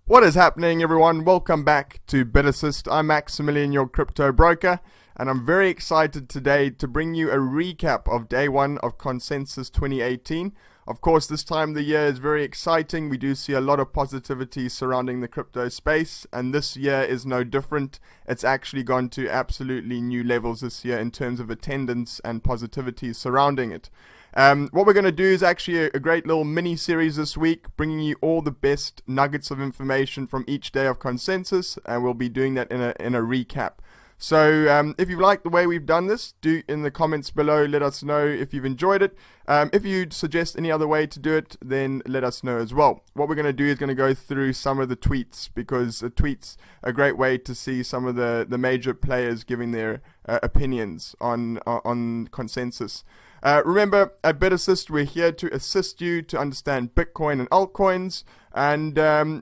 What is happening, everyone? Welcome back to BitAssist. I'm Maximilian, your crypto broker, and I'm very excited today to bring you a recap of day one of Consensus 2018. Of course, this time of the year is very exciting. We do see a lot of positivity surrounding the crypto space, and this year is no different. It's actually gone to absolutely new levels this year in terms of attendance and positivity surrounding it. What we're going to do is actually a great little mini series this week, bringing you all the best nuggets of information from each day of Consensus, and we'll be doing that in a recap. So if you like the way we've done this, do in the comments below let us know if you've enjoyed it. If you suggest any other way to do it, then let us know as well. What we're going to do is going to go through some of the tweets, because the tweets are a great way to see some of the major players giving their opinions on Consensus. Remember, at BitAssist, we're here to assist you to understand Bitcoin and altcoins. And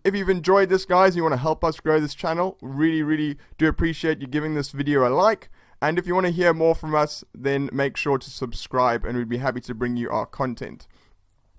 if you've enjoyed this, guys, and you want to help us grow this channel, really do appreciate you giving this video a like. And if you want to hear more from us, then make sure to subscribe, and we'd be happy to bring you our content.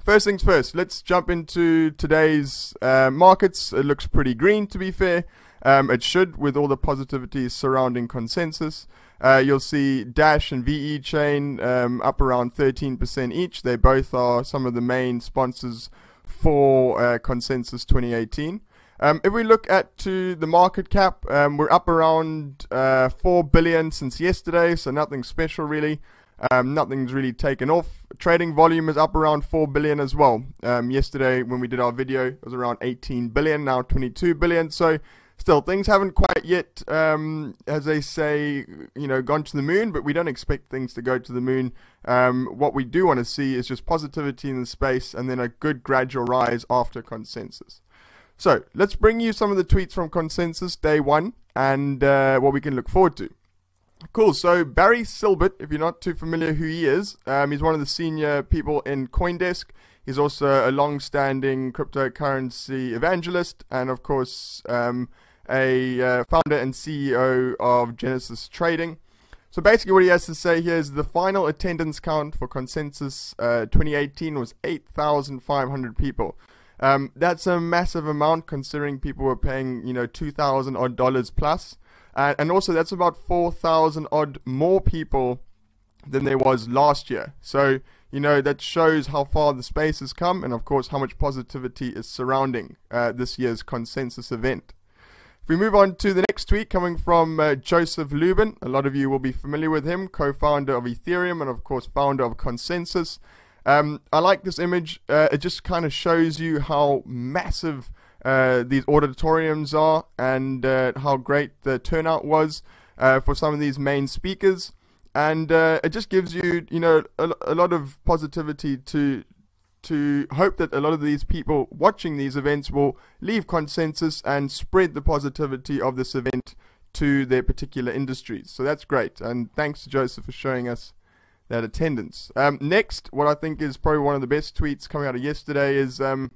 First things first, let's jump into today's markets. It looks pretty green, to be fair. It should, with all the positivity surrounding Consensus. You'll see Dash and VE Chain up around 13% each. They both are some of the main sponsors for Consensus 2018. If we look at the market cap, we're up around 4 billion since yesterday, so nothing special really. Nothing's really taken off. Trading volume is up around 4 billion as well. Yesterday when we did our video, it was around 18 billion, now 22 billion. So still, things haven't quite yet, as they say, gone to the moon, but we don't expect things to go to the moon. What we do want to see is just positivity in the space, and then a good gradual rise after Consensus. So let's bring you some of the tweets from Consensus day one, and what we can look forward to. Cool, so Barry Silbert, if you're not too familiar who he is, he's one of the senior people in CoinDesk. He's also a long-standing cryptocurrency evangelist, and of course a founder and CEO of Genesis Trading. So basically what he has to say here is the final attendance count for Consensus 2018 was 8,500 people. That's a massive amount, considering people were paying $2,000 odd plus. And also that's about 4,000 odd more people than there was last year. So, that shows how far the space has come, and of course how much positivity is surrounding this year's Consensus event. If we move on to the next tweet coming from Joseph Lubin, a lot of you will be familiar with him, co-founder of Ethereum and of course founder of Consensus. I like this image. It just kind of shows you how massive these auditoriums are, and how great the turnout was for some of these main speakers, and it just gives you a lot of positivity to hope that a lot of these people watching these events will leave Consensus and spread the positivity of this event to their particular industries. So that's great, and thanks to Joseph for showing us that attendance. Next, what I think is probably one of the best tweets coming out of yesterday is Vinny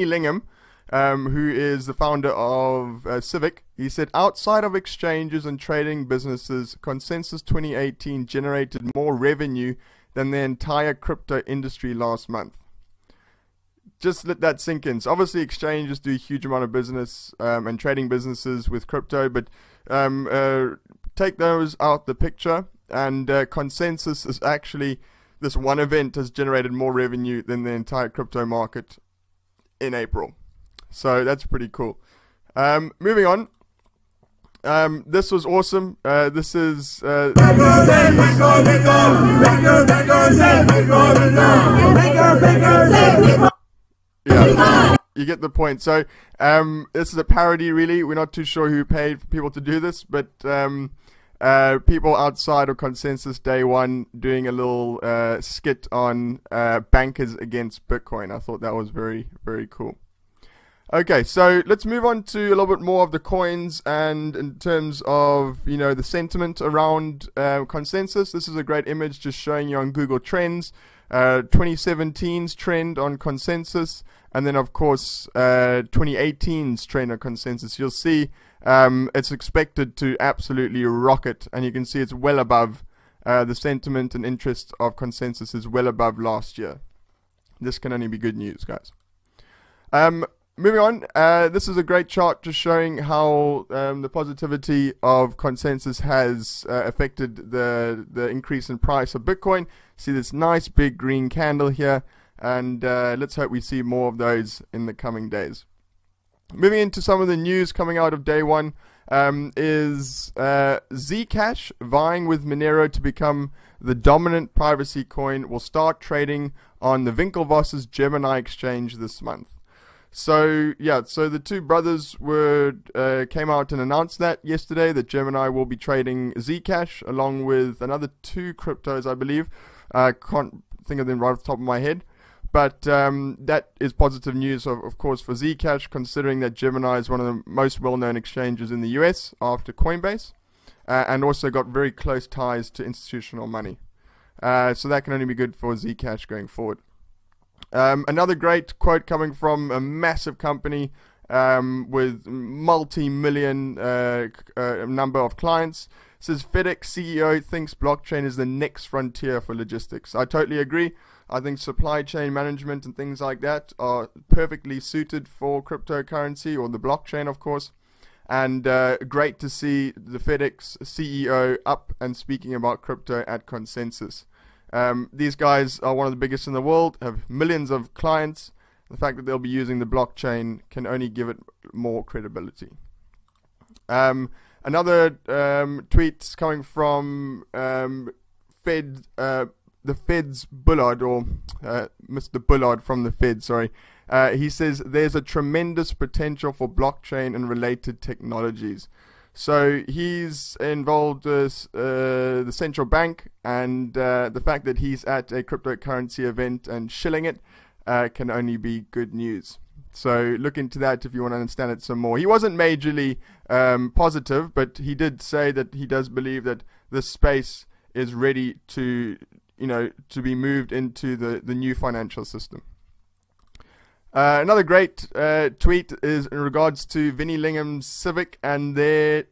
Lingham, who is the founder of Civic. He said, outside of exchanges and trading businesses, Consensus 2018 generated more revenue than the entire crypto industry last month. Just let that sink in. So obviously exchanges do a huge amount of business and trading businesses with crypto, but take those out the picture, and Consensus is actually, this one event has generated more revenue than the entire crypto market in April. So that's pretty cool. Moving on. This was awesome. This is yeah, you get the point. So this is a parody, really. We're not too sure who paid for people to do this, but people outside of Consensus day one doing a little skit on bankers against Bitcoin. I thought that was very cool. Okay, so let's move on to a little bit more of the coins, and in terms of the sentiment around Consensus. This is a great image just showing you on Google Trends 2017's trend on Consensus, and then of course 2018's trend on Consensus. You'll see it's expected to absolutely rocket, and you can see it's well above the sentiment and interest of Consensus is well above last year. This can only be good news, guys. moving on, this is a great chart just showing how the positivity of consensus has affected the increase in price of Bitcoin. See this nice big green candle here, and let's hope we see more of those in the coming days. Moving into some of the news coming out of day one is Zcash vying with Monero to become the dominant privacy coin will start trading on the Winklevoss's Gemini exchange this month. So yeah, so the two brothers came out and announced that yesterday that Gemini will be trading Zcash along with another two cryptos, I believe. I can't think of them right off the top of my head. But that is positive news, of course, for Zcash, considering that Gemini is one of the most well-known exchanges in the US after Coinbase, and also got very close ties to institutional money. So that can only be good for Zcash going forward. Another great quote coming from a massive company with multi-million number of clients. It says, Fedex CEO thinks blockchain is the next frontier for logistics. I totally agree. I think supply chain management and things like that are perfectly suited for cryptocurrency, or the blockchain, of course. And great to see the Fedex CEO up and speaking about crypto at Consensus. These guys are one of the biggest in the world, have millions of clients. The fact that they'll be using the blockchain can only give it more credibility. Another tweet coming from the Fed's Bullard, or Mr. Bullard from the Fed, sorry. He says there's a tremendous potential for blockchain and related technologies. So he's involved with the central bank, and the fact that he's at a cryptocurrency event and shilling it can only be good news. So look into that if you want to understand it some more. He wasn't majorly positive, but he did say that he does believe that this space is ready to to be moved into the new financial system. Another great tweet is in regards to Vinny Linghams Civics and their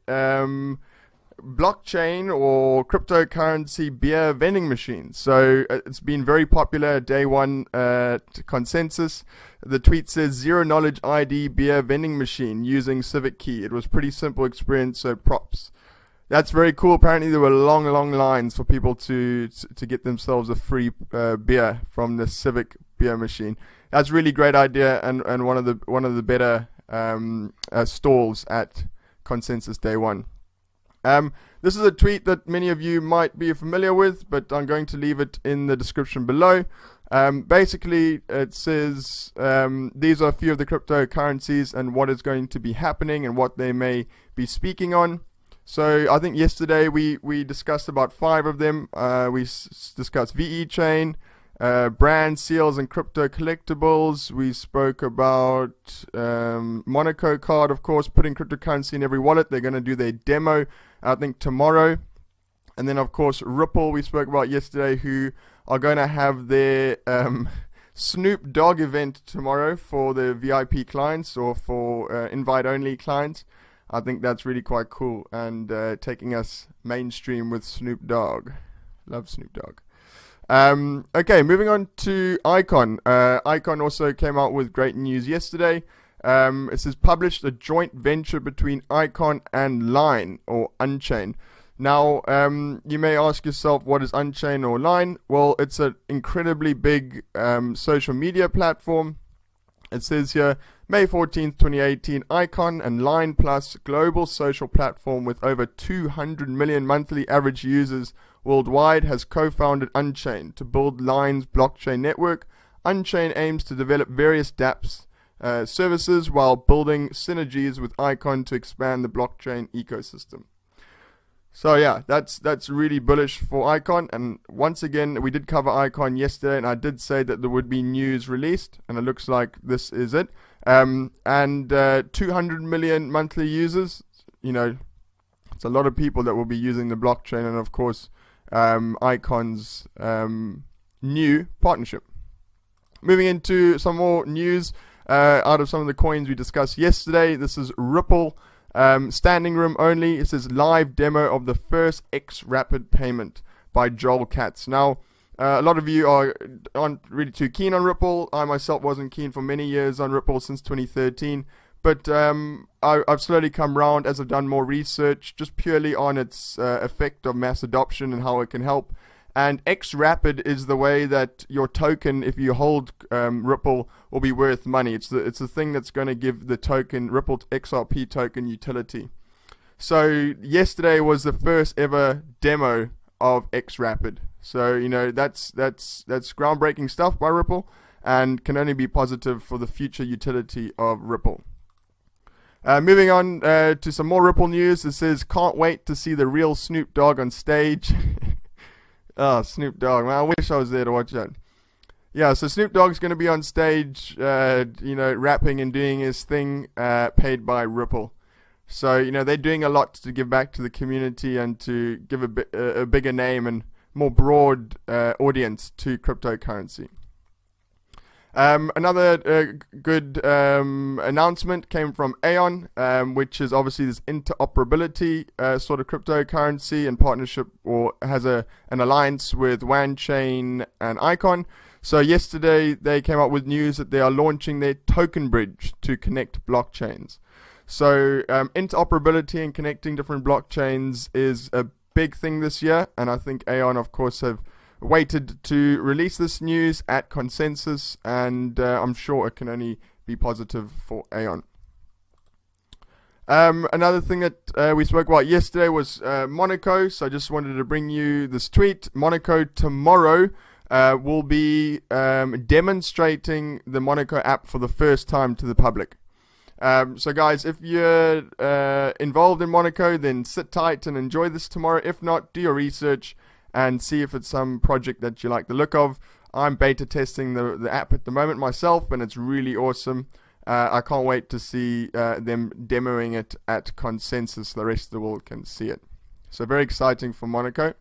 blockchain or cryptocurrency beer vending machine. So it's been very popular day one Consensus. The tweet says zero knowledge ID beer vending machine using Civic key. It was pretty simple experience, so props. That's very cool. Apparently there were long lines for people to get themselves a free beer from the Civic beer machine. That's a really great idea, and one of the better stalls at Consensus day one. This is a tweet that many of you might be familiar with, but I'm going to leave it in the description below. Basically, it says these are a few of the cryptocurrencies and what is going to be happening and what they may be speaking on. So I think yesterday we discussed about 5 of them. We discussed VE Chain, brand seals and crypto collectibles. We spoke about Monaco card, of course, putting cryptocurrency in every wallet. They're going to do their demo, I think, tomorrow. And then, of course, Ripple we spoke about yesterday, who are going to have their Snoop Dogg event tomorrow for the VIP clients or for invite-only clients. I think that's really quite cool, and taking us mainstream with Snoop Dogg. Love Snoop Dogg. Okay, moving on to Aion. Aion also came out with great news yesterday. It says published a joint venture between Aion and Line, or Unchain. Now, you may ask yourself, what is Unchain or Line? Well, it's an incredibly big social media platform. It says here, May 14th, 2018, Aion and Line Plus, global social platform with over 200 million monthly average users worldwide, has co-founded Unchain to build Line's blockchain network. Unchain aims to develop various dApps services while building synergies with Aion to expand the blockchain ecosystem. So yeah, that's really bullish for Aion, and once again we did cover Aion yesterday, and I did say that there would be news released, and it looks like this is it. 200 million monthly users, it's a lot of people that will be using the blockchain, and of course Aion's new partnership. Moving into some more news out of some of the coins we discussed yesterday. This is Ripple. Standing room only. It says live demo of the first X Rapid payment by Joel Katz. Now, A lot of you aren't really too keen on Ripple. I myself wasn't keen for many years on Ripple since 2013. But I've slowly come around as I've done more research, just purely on its effect of mass adoption and how it can help. And XRapid is the way that your token, if you hold Ripple, will be worth money. It's the thing that's going to give the token, Ripple XRP token, utility. So yesterday was the first ever demo of XRapid. So, you know, that's groundbreaking stuff by Ripple and can only be positive for the future utility of Ripple. Moving on to some more Ripple news. It says, can't wait to see the real Snoop Dogg on stage. Oh, Snoop Dogg, man, I wish I was there to watch that. Yeah, so Snoop Dogg's going to be on stage, you know, rapping and doing his thing, paid by Ripple. So, you know, they're doing a lot to give back to the community and to give a bigger name and more broad audience to cryptocurrency. Another good announcement came from Aion, which is obviously this interoperability sort of cryptocurrency in partnership, or has an alliance with WanChain and Aion. So yesterday they came up with news that they are launching their token bridge to connect blockchains. So interoperability and connecting different blockchains is a big thing this year, and I think Aion, of course, have waited to release this news at Consensus, and I'm sure it can only be positive for Aion. Another thing that we spoke about yesterday was Monaco, so I just wanted to bring you this tweet. Monaco tomorrow will be demonstrating the Monaco app for the first time to the public. So guys, if you're involved in Monaco, then sit tight and enjoy this tomorrow. If not, do your research and see if it's some project that you like the look of. I'm beta testing the app at the moment myself, and it's really awesome. I can't wait to see them demoing it at Consensus. The rest of the world can see it. So very exciting for Monaco.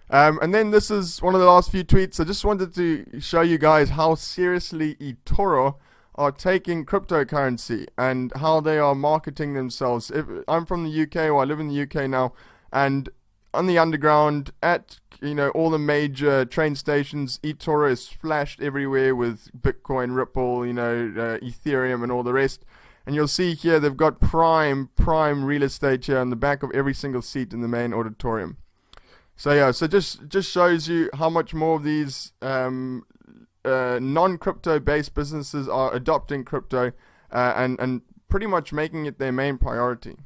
And then this is one of the last few tweets. I just wanted to show you guys how seriously eToro are taking cryptocurrency and how they are marketing themselves. I'm from the UK, or I live in the UK now, and on the underground at, you know, all the major train stations, eToro is splashed everywhere with Bitcoin, Ripple, you know, Ethereum and all the rest. And you'll see here they've got prime real estate here on the back of every single seat in the main auditorium. So yeah, so just shows you how much more of these non-crypto based businesses are adopting crypto and pretty much making it their main priority.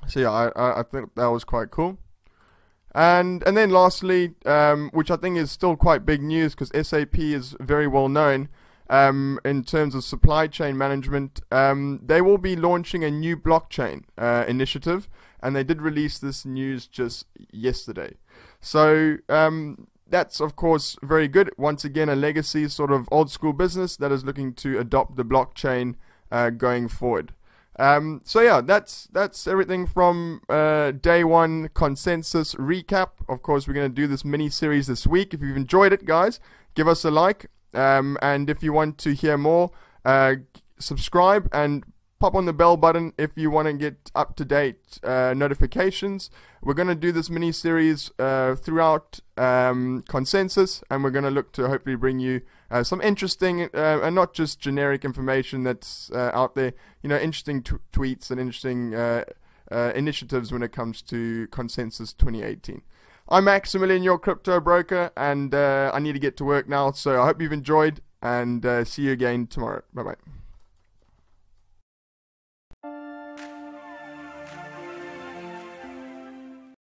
So yeah, I think that was quite cool. And then lastly, which I think is still quite big news because SAP is very well known in terms of supply chain management, they will be launching a new blockchain initiative, and they did release this news just yesterday. So that's of course very good. Once again, a legacy sort of old school business that is looking to adopt the blockchain going forward. So yeah, that's everything from day one Consensus recap. Of course, we're going to do this mini series this week. If you've enjoyed it, guys, give us a like, and if you want to hear more, subscribe and pop on the bell button if you want to get up to date notifications. We're going to do this mini series throughout Consensus, and we're going to look to hopefully bring you some interesting and not just generic information that's out there, you know, interesting tweets and interesting initiatives when it comes to Consensus 2018. I'm Maximilian, your crypto broker, and I need to get to work now, so I hope you've enjoyed, and see you again tomorrow. Bye-bye.